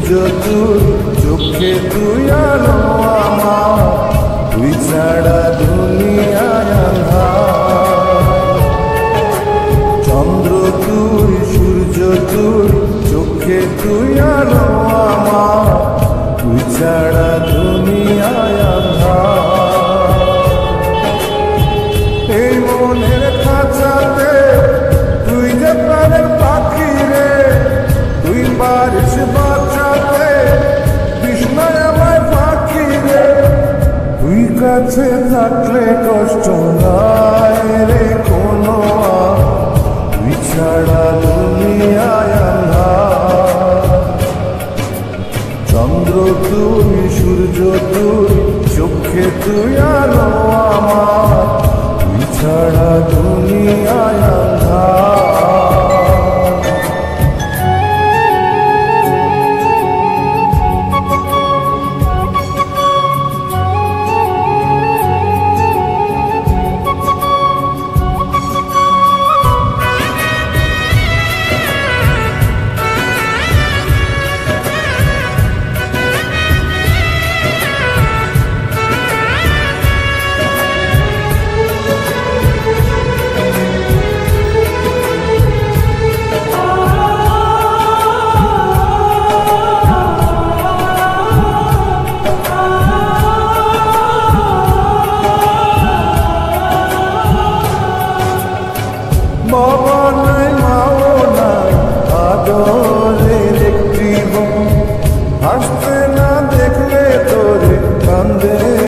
সূর্য তুই, চোখে তুই আলো আমার, তুই ছাড়া দুনিয়ায় আঁধার। চন্দ্র তুই, সূর্য তুই, চোখে তুই আলো আমার, তুই ছাড়া দুনিয়ায় আঁধার। এই মনের খাঁচাতে তুই যে প্রাণের পাখি রে, তুই পারিস বাঁচাতে বিস্ময় আমায় পাখি রে। তুই কাছে থাকলে কষ্ট নাই রে কোনো, তুই ছাড়া দুনিয়ায় আঁধার। চন্দ্র তুই, সূর্য তুই, চোখে তুই আলো আমার, তুই ছাড়া দুনিয়ায়